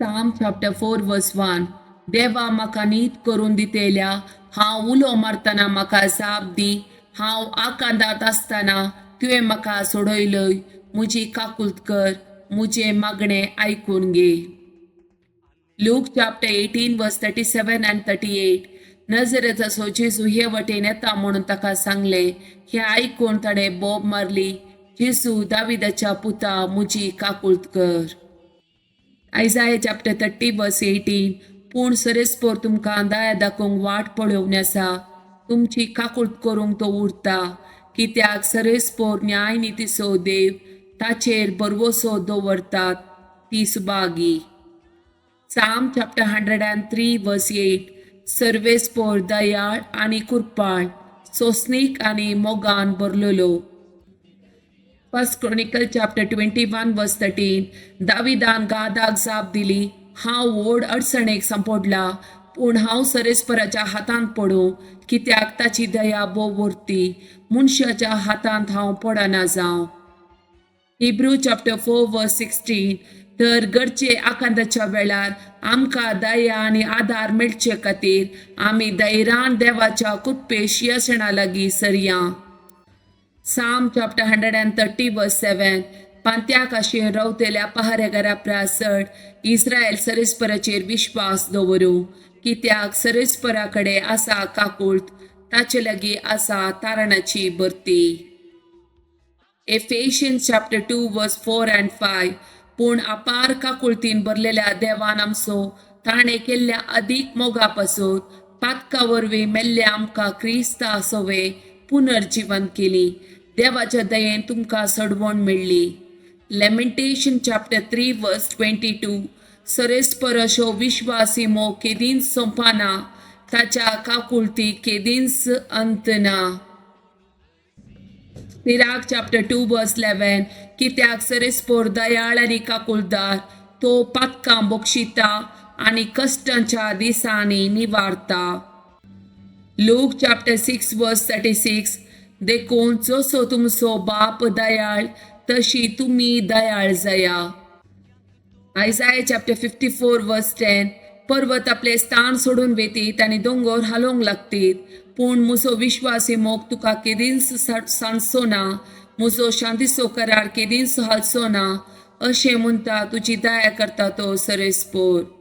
Psalm chapter 4 verse 1. देवा म्हाका नीत करून दितेल्या, हांव उलो मारतना म्हाका जाप दी. हांव आकांतांत आसतना तुवें म्हाका सोडयलय. म्हजी काकुळट कर, म्हजें मागणें आयकून घे. Luke chapter 18 verse 37 and 38. नजरेचो जेजू हे वटेन येता म्हणून ताका सांगलें. हें आयकून ताणें बोब मारली. जेजू दाविदाच्या पुता, म्हजी काकुळट कर. Isaiah chapter 30 verse 18. पूण सरेस्पोर तुमकां दया दाखोवंक वाट पळोवन आसा. तुमची काकुळट करूंक तो उरता. कित्याक सरेस्पोर न्याय नितीचो देव ताचेर भरवोसो दवरतात ती Subhagi. Psalm chapter 103 verse 8. सर्वेस्पोर Dayal आनी कुरपाळ, सोसणीक आनी मोगान भरलेलो. First Chronicle chapter 21 verse 13. दाविदान गादाक जाप दिली, हांव व्हड अडचणेक सांपडला, पूण हांव सरेस्पराच्या हातांत पडूं, कित्याक ताची दया भोव उरती. मनशाच्या हातांत हांव पडना जावं. Hebrew chapter 4 verse 16. तर घरचे आकांताच्या वेळार आमकां दया आनी आदार मेळचे खातीर आमी धैर्यान देवाच्या कुतपेश येसणा लागीं सरया. Psalm chapter 130 verse 7. पांत्याक आशेन रावतेल्या पहारेकारा प्रासड, इस्रायल सरेस्पराचेर विश्वास दवरूं, कित्याक सरेस्परा कडेन आसा काकुळट, ताचे लागीं आसा तारणाची भरती. Ephesians chapter 2 verse 4 and 5. पूण अपार काकुळतीन भरलेल्या देवान आमचो ताणें केल्ल्या अदीक मोगा पासून पातका वरवीं मेल्ल्या आमकां क्रिस्ता सोवे पुनर्जीवन केली. देवाच्या दयेन तुमकां सडवण मेळ्ळी. Lamentation chapter 3 verse 22. सरेस्पर अशो विश्वासी मोग केदींच सोंपना, ताच्या काकुळती केदींच अंत ना. Sirach chapter 2 verse 11. कित्याक सरेस्पोर दयाळ आनी काकुळदार, तो पातकां बोक्षिता आनी कश्टांच्या दिसांनी निवारता. Luke chapter 6 verse 36. देखून जसो तुमचो बाप दयाळ, तशी तुमी दयाळ जाया. Isaiah chapter 54 verse 10. पर्वत आपले स्थान सोडून वेतीत आनी दोंगर हालोवंक लागतीत, पूण म्हजो विश्वासी मोग तुका केदींच सांडचो ना, म्हजो शांतीचो करार केदींच हालचो ना, अशें म्हणटा तुजी दया करता तो सरेस्पोर.